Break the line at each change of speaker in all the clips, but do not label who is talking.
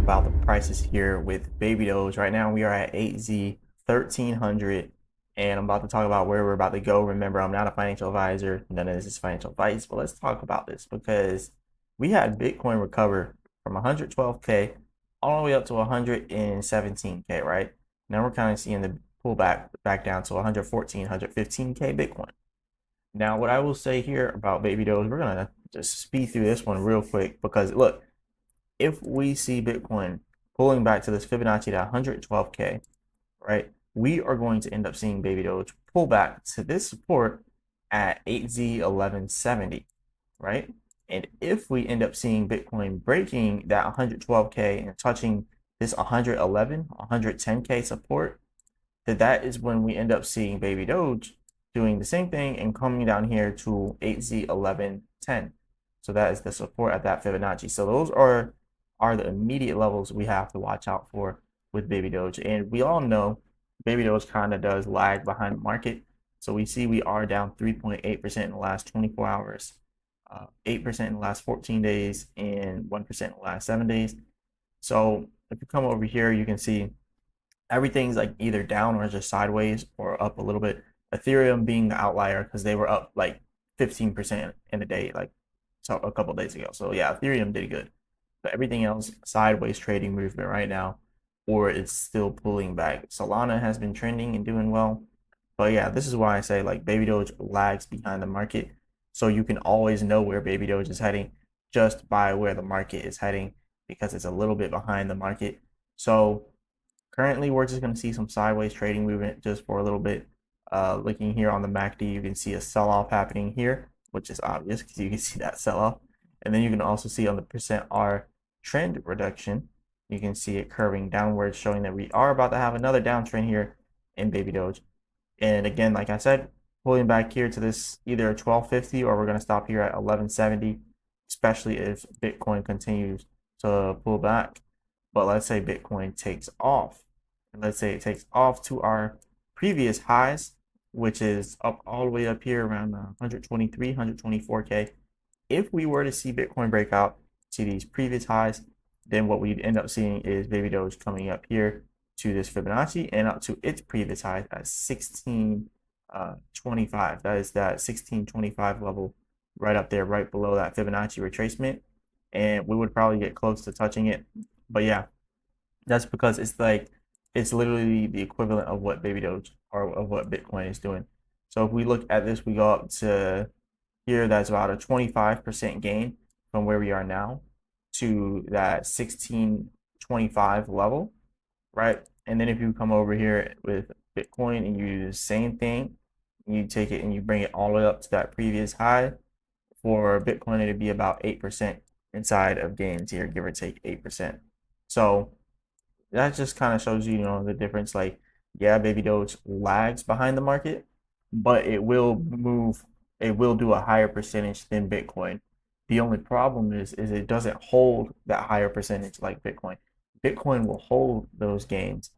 about the prices here with baby Doge. Right now we are at 8Z 1300, and I'm about to talk about where we're about to go. Remember, I'm not a financial advisor, none of this is financial advice, but let's talk about this because we had Bitcoin recover from 112K all the way up to 117K, right? Now we're kind of seeing the pullback back down to 114, 115K Bitcoin. Now, what I will say here about baby Doge, we're gonna just speed through this one real quick because look, if we see Bitcoin pulling back to this Fibonacci at 112K, right, we are going to end up seeing baby Doge pull back to this support at 8Z 1170, right? And if we end up seeing Bitcoin breaking that 112K and touching this 111, 110K support, that is when we end up seeing baby Doge doing the same thing and coming down here to 8Z 1110. So that is the support at that Fibonacci. So those are the immediate levels we have to watch out for with baby Doge. And we all know baby Doge kind of does lag behind the market. So we see we are down 3.8% in the last 24 hours, 8% in the last 14 days, and 1% in the last 7 days. So if you come over here, you can see everything's like either down or just sideways or up a little bit. Ethereum being the outlier because they were up like 15% in a day, like so a couple days ago. So yeah, Ethereum did good. But everything else, sideways trading movement right now, or it's still pulling back. Solana has been trending and doing well. But yeah, this is why I say like baby Doge lags behind the market. So you can always know where baby Doge is heading just by where the market is heading because it's a little bit behind the market. So currently we're just going to see some sideways trading movement just for a little bit. Looking here on the MACD, you can see a sell-off happening here, which is obvious because you can see that sell-off. And then you can also see on the percent R trend reduction, you can see it curving downwards, showing that we are about to have another downtrend here in baby Doge. And again, like I said, pulling back here to this either 1250 or we're going to stop here at 1170, especially if Bitcoin continues to pull back. But let's say Bitcoin takes off. And let's say it takes off to our previous highs, which is up all the way up here around 123, 124K. If we were to see Bitcoin break out to these previous highs, then what we'd end up seeing is baby Doge coming up here to this Fibonacci and up to its previous high at 1625. That is that 1625 level right up there, right below that Fibonacci retracement. And we would probably get close to touching it. But yeah, that's because it's literally the equivalent of what baby Doge or of what Bitcoin is doing. So if we look at this, we go up to here, that's about a 25% gain from where we are now to that 1625 level, right? And then if you come over here with Bitcoin and you do the same thing, you take it and you bring it all the way up to that previous high, for Bitcoin, it'd be about 8% inside of gains here, give or take 8%. So that just kind of shows you, the difference. Like, yeah, baby Doge lags behind the market, but it will move. It will do a higher percentage than Bitcoin. The only problem is it doesn't hold that higher percentage like Bitcoin. Bitcoin will hold those gains.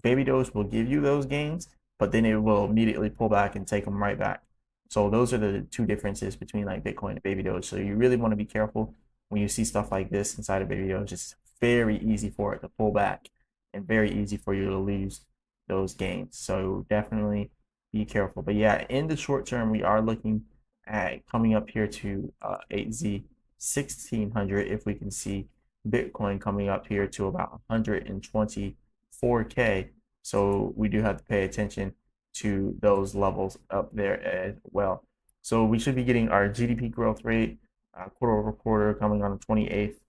Baby Doge will give you those gains, but then it will immediately pull back and take them right back. So those are the two differences between like Bitcoin and baby Doge. So you really want to be careful when you see stuff like this inside of baby Doge. It's very easy for it to pull back and very easy for you to lose those gains. So definitely be careful. But yeah, in the short term, we are looking at coming up here to 8Z 1600 if we can see Bitcoin coming up here to about 124K. So we do have to pay attention to those levels up there as well. So we should be getting our GDP growth rate quarter over quarter coming on the 28th.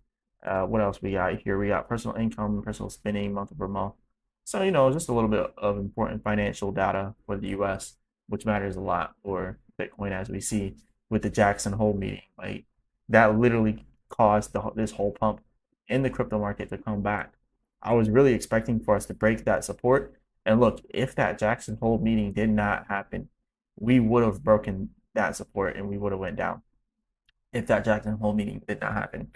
What else we got here? We got personal income, personal spending month over month. So, just a little bit of important financial data for the US, which matters a lot for Bitcoin, as we see with the Jackson Hole meeting. Like, that literally caused this whole pump in the crypto market to come back. I was really expecting for us to break that support. And look, if that Jackson Hole meeting did not happen, we would have broken that support and we would have went down if that Jackson Hole meeting did not happen.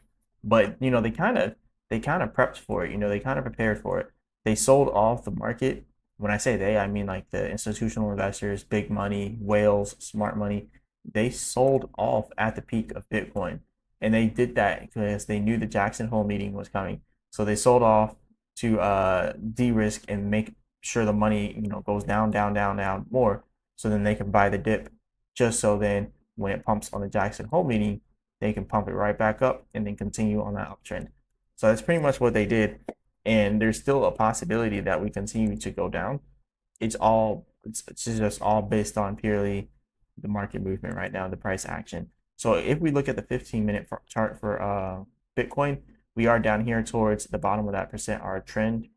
But they kind of prepped for it. They kind of prepared for it. They sold off the market. When I say they, I mean like the institutional investors, big money, whales, smart money. They sold off at the peak of Bitcoin, and they did that because they knew the Jackson Hole meeting was coming. So they sold off to de-risk and make sure the money, goes down, down, down, down more, so then they can buy the dip, just so then when it pumps on the Jackson Hole meeting, they can pump it right back up and then continue on that uptrend. So that's pretty much what they did, and there's still a possibility that we continue to go down. It's just all based on purely the market movement right now, the price action. So if we look at the 15-minute chart for Bitcoin, we are down here towards the bottom of that percent, our trend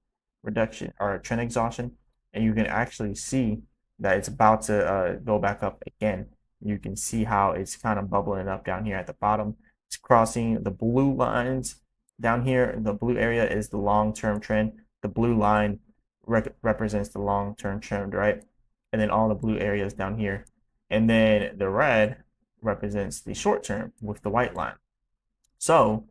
reduction, our trend exhaustion, and you can actually see that it's about to go back up again. You can see how it's kind of bubbling up down here at the bottom. It's crossing the blue lines down here. The blue area is the long-term trend. The blue line represents the long-term trend, right? And then all the blue areas down here. And then the red represents the short term with the white line. So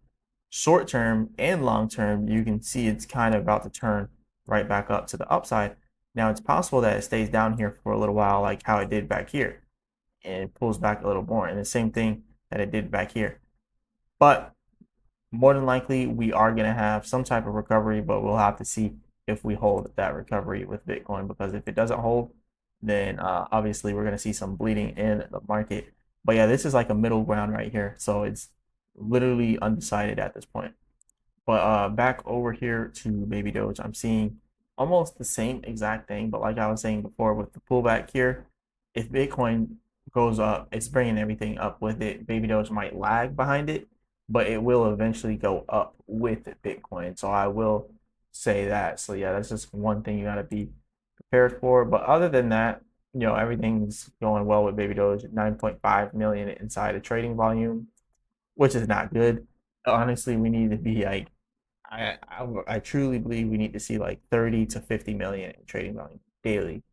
short term and long term, you can see it's kind of about to turn right back up to the upside. Now it's possible that it stays down here for a little while, like how it did back here, and it pulls back a little more, and the same thing that it did back here. But more than likely, we are going to have some type of recovery, but we'll have to see if we hold that recovery with Bitcoin, because if it doesn't hold, then obviously we're going to see some bleeding in the market. But yeah, this is like a middle ground right here, so it's literally undecided at this point. But back over here to Baby Doge, I'm seeing almost the same exact thing, but like I was saying before with the pullback here, if Bitcoin goes up, it's bringing everything up with it. Baby Doge might lag behind it, but it will eventually go up with Bitcoin. So I will say that. So yeah, that's just one thing you got to be prepared for. But other than that, everything's going well with Baby Doge. 9.5 million inside of trading volume, which is not good. Honestly, we need to be like, I truly believe we need to see like 30 to 50 million in trading volume daily.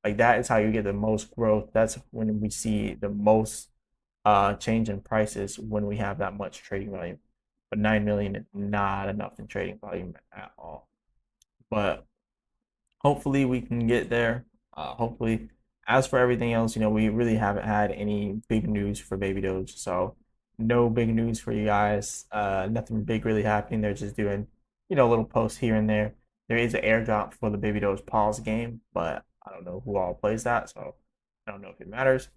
Like that is how you get the most growth. That's when we see the most change in prices, when we have that much trading volume. But 9 million is not enough in trading volume at all. But hopefully we can get there. Hopefully, as for everything else, we really haven't had any big news for Baby Doge. So no big news for you guys. Nothing big really happening. They're just doing, little posts here and there. There is an airdrop for the Baby Doge pause game, but I don't know who all plays that, so I don't know if it matters.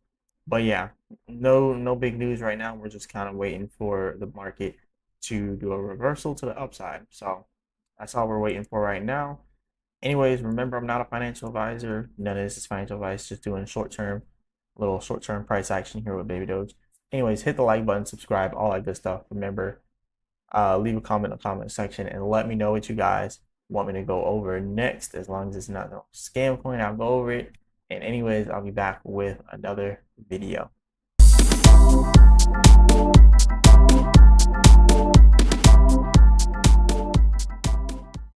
But yeah, no big news right now. We're just kind of waiting for the market to do a reversal to the upside. So that's all we're waiting for right now. Anyways, remember, I'm not a financial advisor. None of this is financial advice. Just doing little short-term price action here with Baby Doge. Anyways, hit the like button, subscribe, all that good stuff. Remember, leave a comment in the comment section and let me know what you guys want me to go over next. As long as it's not a scam coin, I'll go over it. And anyways, I'll be back with another video.